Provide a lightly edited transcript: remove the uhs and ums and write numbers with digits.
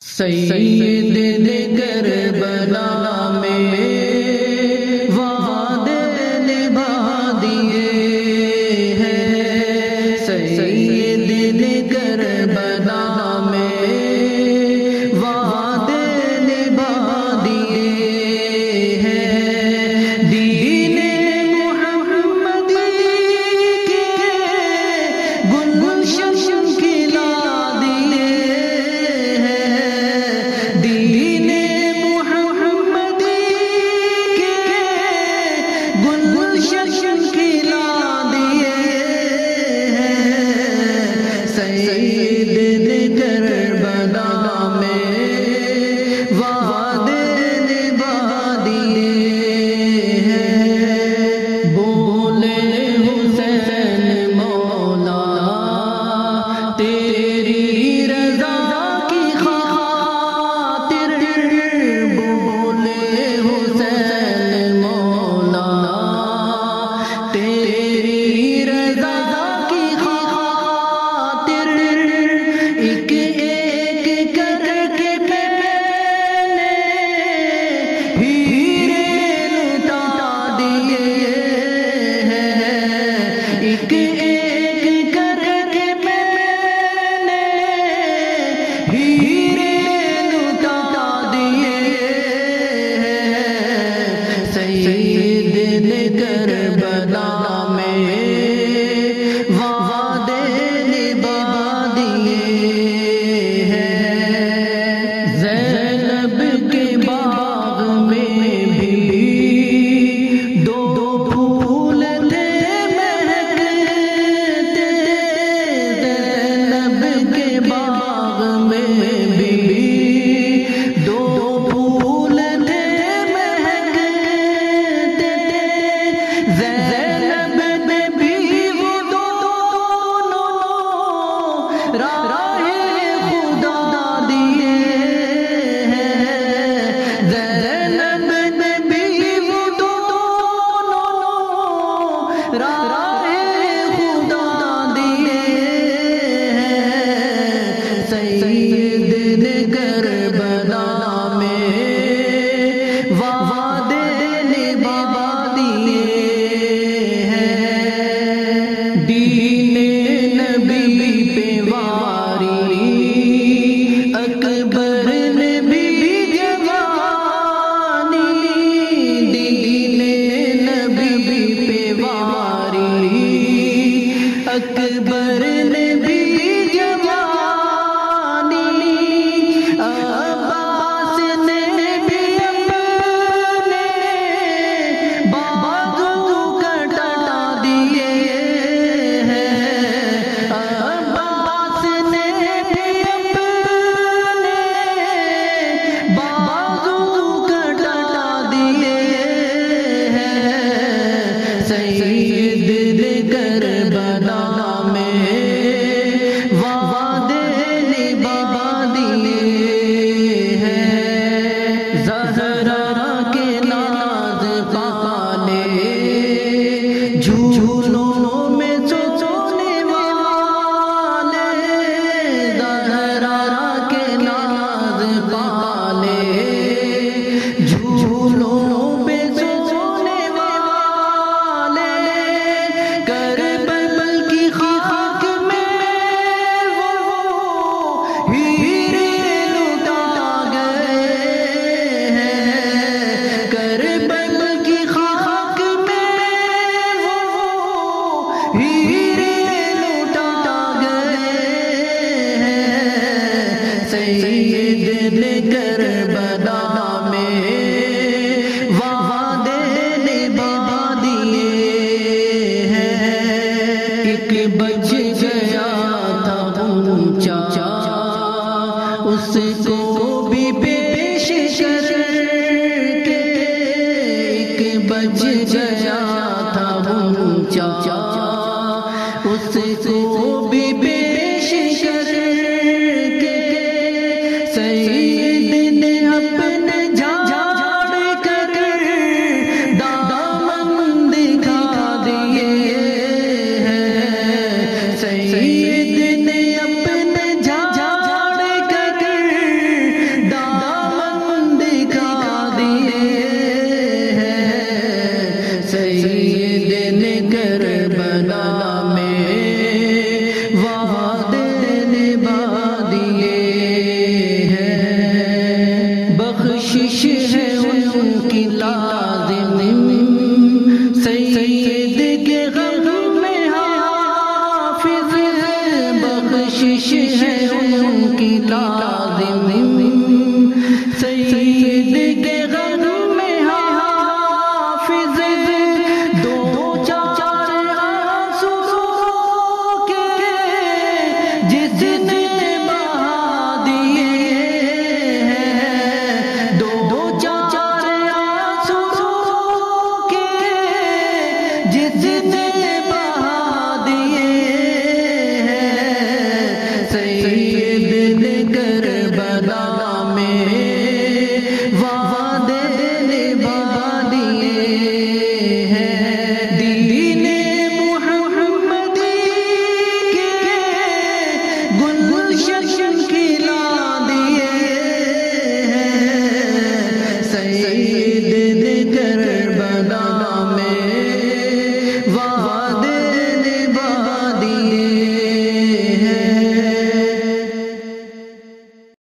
سید کربلا میں وعدے نبھا دیے ہیں، سید کربلا میں وعدے نبھا دیے ہیں، دین محمدی کے گلشن کھلا دیے ہیں، دین محمدی کے گلشن کھلا دیے ہیں، سید کربلا میں وعدے نبھا دیے ہیں، بولے حسین مولا تیری رضا کی خاطر، بولے حسین مولا تیری رضا کی خاطر، ایک ایک کر کے میں نے ہیرے لٹا دیے ہیں، ایک ایک کر کے میں نے ہیرے لٹا دیے ہیں، سید کربلا میں وعدے نبھا دیے ہیں، زینب کے باغ میں بھی دو پھول تھے مہکتے، زینب کے باغ میں بھی دو پھول تھے مہکتے، زینب نے بھی وہ دونوں راہ خدا دیے ہیں، زینب نے بھی وہ دونوں راہ خدا دیے ہیں، سید کربلا میں وعدے نبھا دیے ہیں، دین نبی پہ واری اکبر نے بھی جوانی، دین نبی پہ واری اکبر نے بھی جوانی، عباس نے بھی اپنے بازو کٹا دیے ہیں، عباس نے بھی اپنے بازو کٹا دیے ہیں، سید کربلا میں وعدے نبھا دیے ہیں، زہرا کے ناز پالے جھولوں میں سونے والے، زہرا کے ناز پالے جھولوں میں سونے والے، کربلا کی خاک میں وہ ہیرے لٹا گئے ہیں، کربلا کی خاک میں وہ ہیرے لٹا گئے ہیں، سید کربلا میں وعدے نبھا دیے ہیں، ایک بچ گیا تھا اونچا اس کو بھی پیش کر کے، ایک بچ گیا تھا اونچا اس کو بھی پیش کر کے، سید